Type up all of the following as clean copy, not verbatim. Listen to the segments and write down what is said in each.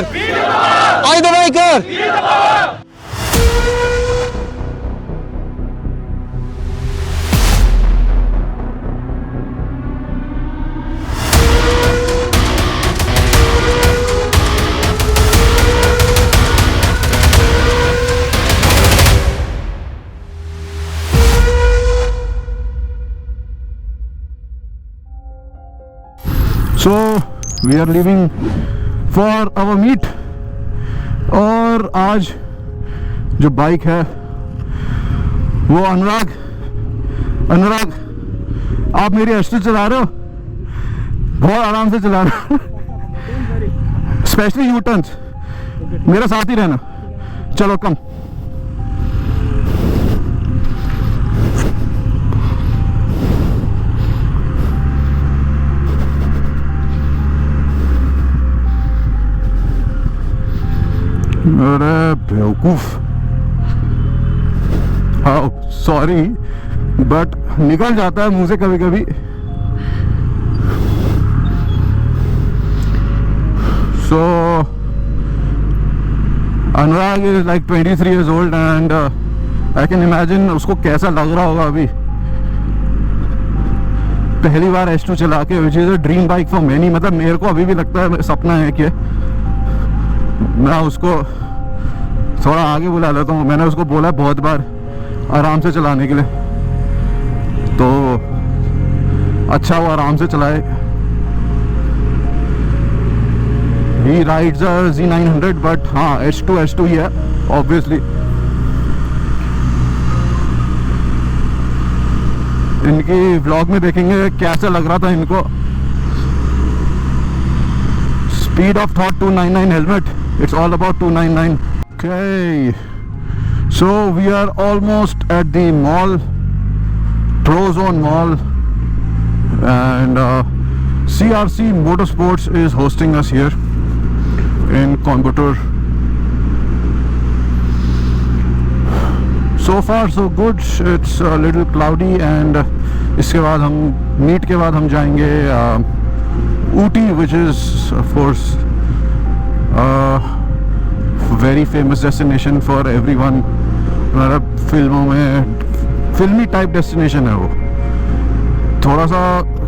biker! I the biker! So we are leaving for our meet. और आज जो bike है वो अनुराग आप मेरी एस्ट्रो चला रहे हो, बहुत आराम से चला रहे हो, स्पेशली यू टर्न्स, मेरा साथ ही रहना। चलो कम। अरे बेवकूफ, हाँ सॉरी, बट निकल जाता है मुंह से कभी कभी। So Anurag is like 23 years old and I can imagine उसको कैसा लग रहा होगा अभी पहली बार S2 चला के, which is a dream bike for many. मतलब मेरे को अभी भी लगता है, सपना है कि मैं उसको थोड़ा आगे बुला लेता हूँ। मैंने उसको बोला बहुत बार आराम से चलाने के लिए, तो अच्छा वो आराम से चलाए। ही राइड्स Z900, बट हाँ S2 ही है ऑब्वियसली। इनकी व्लॉग में देखेंगे कैसा लग रहा था इनको। Speed of thought 299 helmet, it's all about 299. Okay, so we are almost at the mall, Prozone Mall, and CRC Motorsports is hosting us here in Coimbatore. So far so good. It's a little cloudy, and इसके बाद हम meet के बाद हम जाएंगे Ooty, which is of course very famous destination for everyone. मतलब फिल्मों में फिल्मी टाइप डेस्टिनेशन है वो, थोड़ा सा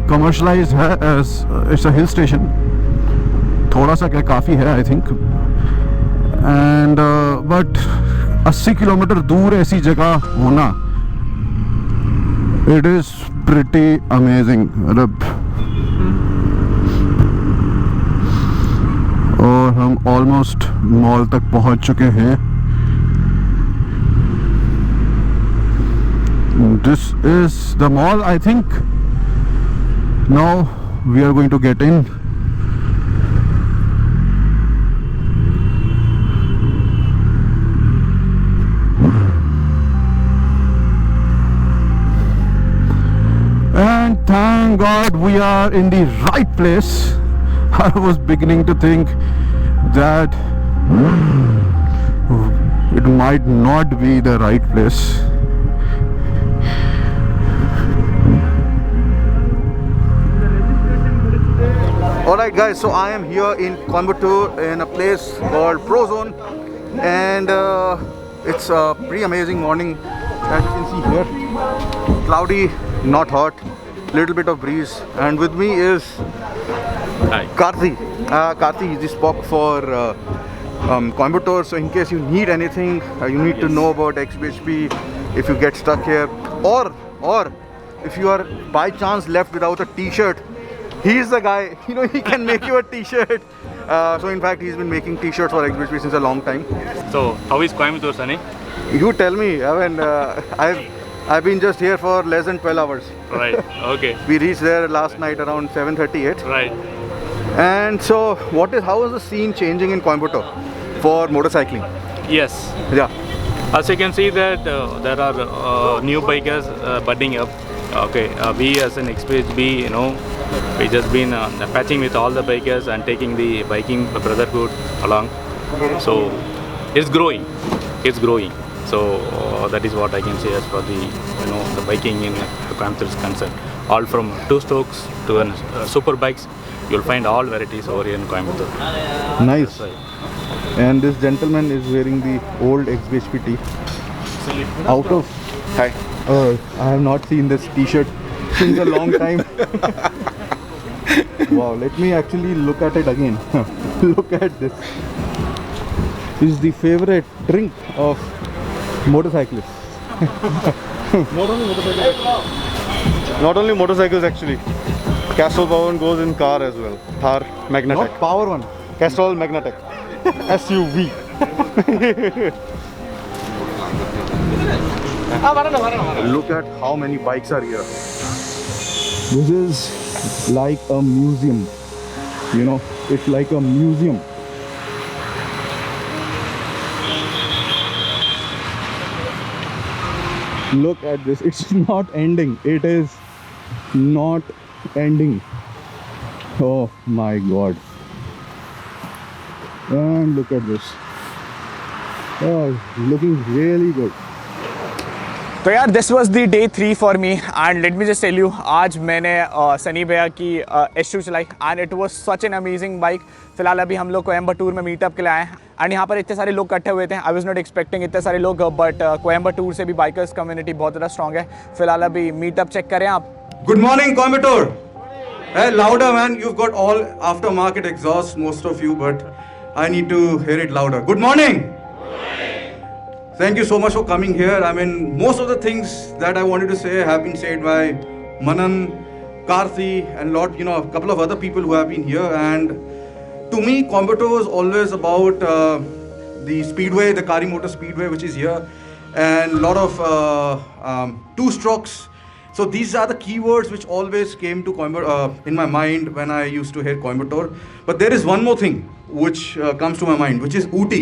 कमर्शलाइज है, इट्स अ हिल स्टेशन। थोड़ा सा क्या, काफ़ी है I think, and but 80 kilometre दूर ऐसी जगह होना, इट इज़ प्रिटी अमेजिंग। मतलब और हम ऑलमोस्ट मॉल तक पहुंच चुके हैं। This is the mall I think. Now we are going to get in. And thank God we are in the right place. I was beginning to think that it might not be the right place. Alright guys, so I am here in Coimbatore in a place called Prozone, and it's a pretty amazing morning as you can see here. Cloudy, not hot, little bit of breeze, and with me is Karthi. Karthi is the spok for Coimbatore, so in case you need anything, you need to know about XBHP if you get stuck here, or if you are by chance left without a t-shirt, he is the guy, you know, he can make you a t-shirt. So in fact he's been making t-shirts for XBHP since a long time. So how is Coimbatore, Sunny? You tell me. I mean, I've been just here for less than 12 hours. Right, okay. We reached there last night around 7:38. Right. And so how is the scene changing in Coimbatore for motorcycling? Yes. Yeah. As you can see that there are new bikers budding up. Okay, we as an XBHB, you know, we just been patching with all the bikers and taking the biking brotherhood along. So it's growing. So that is what I can say as for the, you know, the biking in Coimbatore is concerned. All from 2 strokes to super bikes, you'll find all varieties over here in Coimbatore. Nice. And this gentleman is wearing the old XBHP tee. Out of... Hi. I have not seen this t-shirt since a long time. Wow, let me actually look at it again. Look at this. This is the favorite drink of motorcyclists. Not only motorcycles actually. Castrol Power goes in car as well. Thar Magnatec. Not power one. Castrol Magnatec. SUV. Look at how many bikes are here. This is like a museum. You know, it's like a museum. Look at this. It's not ending. It is not ending. Oh my god. And look at this. Oh, looking really good. तो यार this was the day 3 for me and let me just tell you आज मैंने सनी भैया की S2 चलाई and it was such an amazing bike. फिलहाल अभी हम लोग कोयम्बटूर में मीटअप के लिए आए हैं एंड यहाँ पर इतने सारे लोग इकट्ठे हुए थे। आई वाज नॉट एक्सपेक्टिंग इतने सारे लोग, बट कोयम्बटूर से भी बाइकर्स कम्युनिटी बहुत ज़्यादा स्ट्रॉग है। फिलहाल अभी मीटअप चेक करें आप। Good morning, Coimbatore. Hey, louder, man. You've got all aftermarket exhaust, most of you, but I need to hear it louder. Good morning. Thank you so much for coming here. I mean, most of the things that I wanted to say have been said by Manan, Karthi, and a couple of other people who have been here. And to me, Coimbatore is always about the speedway, the Kari Motor Speedway, which is here, and a lot of two strokes. So these are the keywords which always came to Coimbatore in my mind when I used to hear Coimbatore. But there is one more thing which comes to my mind, which is Ooty.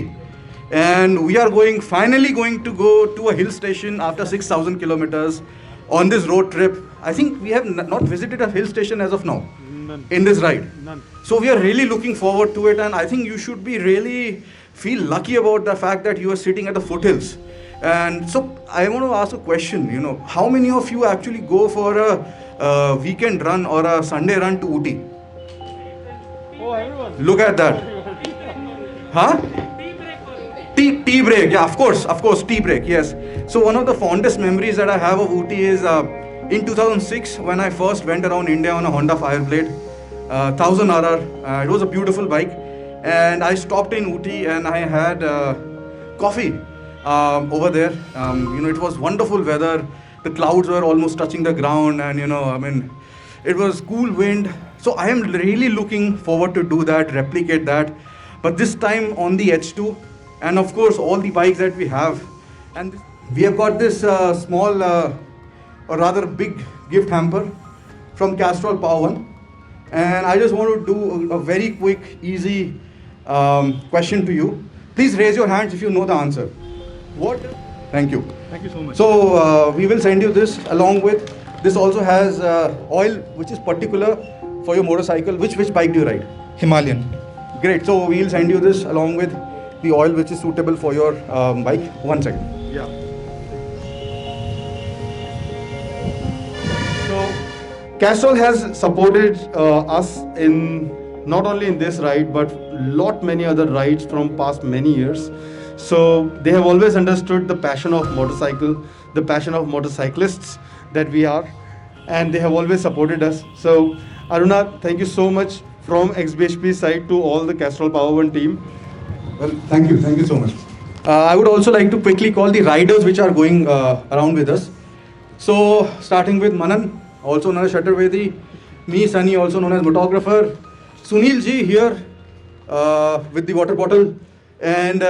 And we are finally going to go to a hill station after 6,000 kilometers on this road trip. I think we have not visited a hill station as of now. None. In this ride. None. So we are really looking forward to it, and I think you should be really feel lucky about the fact that you are sitting at the foothills. And so I want to ask a question, how many of you actually go for a weekend run or a Sunday run to Ooty? Oh, everyone. Look at that. Huh? Tea break, yeah, of course, tea break, yes. So one of the fondest memories that I have of Ooty is in 2006 when I first went around India on a Honda Fireblade, 1000 RR. It was a beautiful bike, and I stopped in Ooty and I had coffee over there. It was wonderful weather. The clouds were almost touching the ground, and it was cool wind. So I am really looking forward to do that, replicate that, but this time on the H2. And of course, all the bikes that we have. And we have got this small, or rather big gift hamper from Castrol Power. And I just want to do a very quick, easy question to you. Please raise your hands if you know the answer. What? Thank you. Thank you so much. So we will send you this along with, this also has oil which is particular for your motorcycle. Which bike do you ride? Himalayan. Great. So we will send you this along with the oil which is suitable for your bike. 1 second. Yeah. So Castrol has supported us in not only in this ride but many other rides from past many years. So they have always understood the passion of motorcycle, the passion of motorcyclists that we are, and they have always supported us. So Aruna, thank you so much from XBHP side to all the Castrol Power One team. Well, thank you so much. I would also like to quickly call the riders which are going around with us. So, starting with Manan, also known as Shattervedi, me, Sunny, also known as photographer, Sunil ji here with the water bottle, and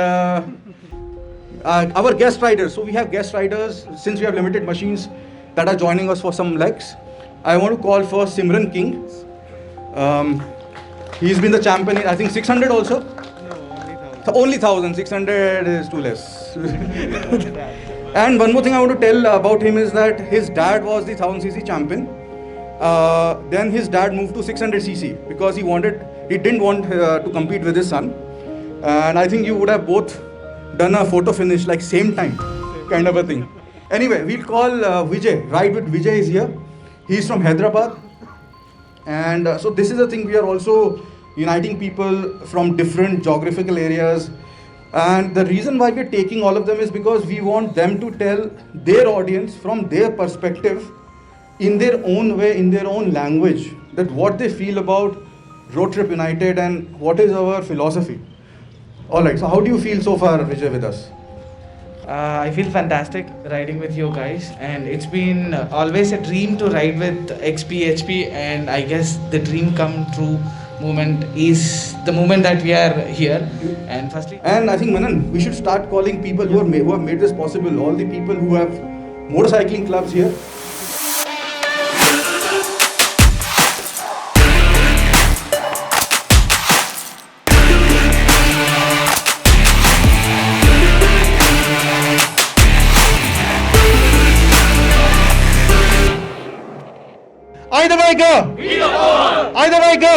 our guest riders. So we have guest riders, since we have limited machines that are joining us for some legs. I want to call first Simran King. He's been the champion in, I think, 600 also. Only 1,000, 600 is too less. And one more thing I want to tell about him is that his dad was the 1000cc champion. Then his dad moved to 600cc because he didn't want to compete with his son. And I think you would have both done a photo finish like same time, kind of a thing. Anyway, we'll call Vijay. Ride with Vijay is here. He's from Hyderabad. And so this is the thing, we are also uniting people from different geographical areas. And the reason why we're taking all of them is because we want them to tell their audience from their perspective, in their own way, in their own language, that what they feel about Road Trip United and what is our philosophy. Alright, so how do you feel so far, Vijay, with us? I feel fantastic riding with you guys, and it's been always a dream to ride with XPHP, and I guess the dream come true moment is the moment that we are here. And firstly, And I think, Manan, we should start calling people who have made this possible, all the people who have motorcycling clubs here. Either way go! Either way go!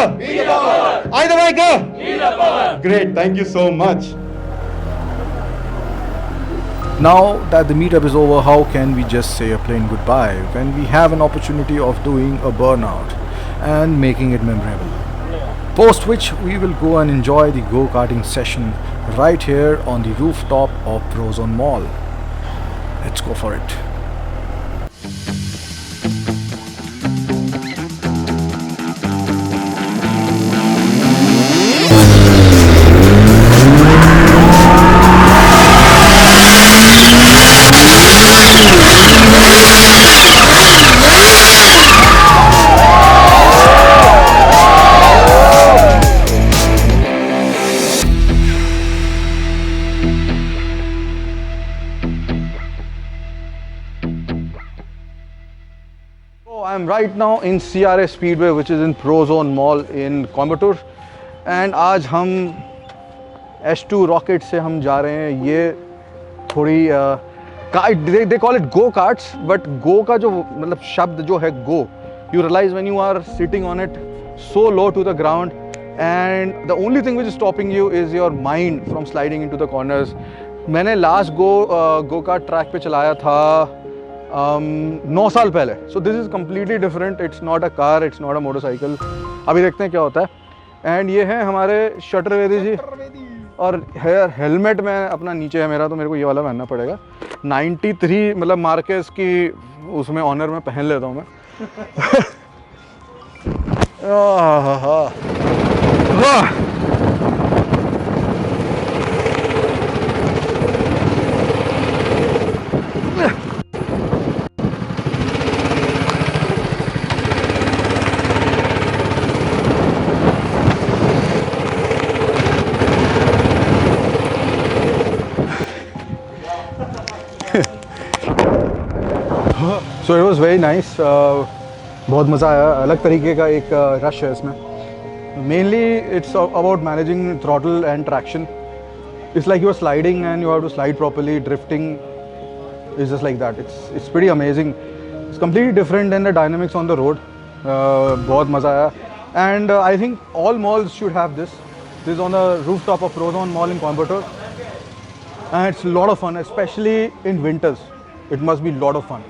Either way go! Great, thank you so much. Now that the meetup is over, how can we just say a plain goodbye when we have an opportunity of doing a burnout and making it memorable? Post which we will go and enjoy the go-karting session right here on the rooftop of Prozone Mall. Let's go for it. So I'm right now in CRS Speedway, which is in Prozone Mall in Coimbatore, and आज हम S2 Rocket से हम जा रहे हैं. ये थोड़ी they call it go karts, but go का जो मतलब शब्द जो है go, you realize when you are sitting on it so low to the ground, and the only thing which is stopping you is your mind from sliding into the corners. मैंने last go kart track पे चलाया था 9 साल पहले. So this is completely different. It's not a car, it's not a motorcycle. अभी देखते हैं क्या होता है. एंड ये हैं हमारे शटरवेदी जी, और हेलमेट में अपना नीचे है मेरा, तो मेरे को ये वाला पहनना पड़ेगा. 93 मतलब मार्केस की उसमें ऑनर में पहन लेता हूँ मैं. So it was very nice. बहुत मज़ा आया. अलग तरीके का एक रश है इसमें. Mainly it's about managing throttle and traction. It's like you are sliding and you have to slide properly. Drifting is just like that. It's pretty amazing. It's completely different than the dynamics on the road. बहुत मज़ा आया. And I think all malls should have this. This is on the rooftop of Prozone Mall in Coimbatore, and it's a lot of fun, especially in winters. It must be a lot of fun.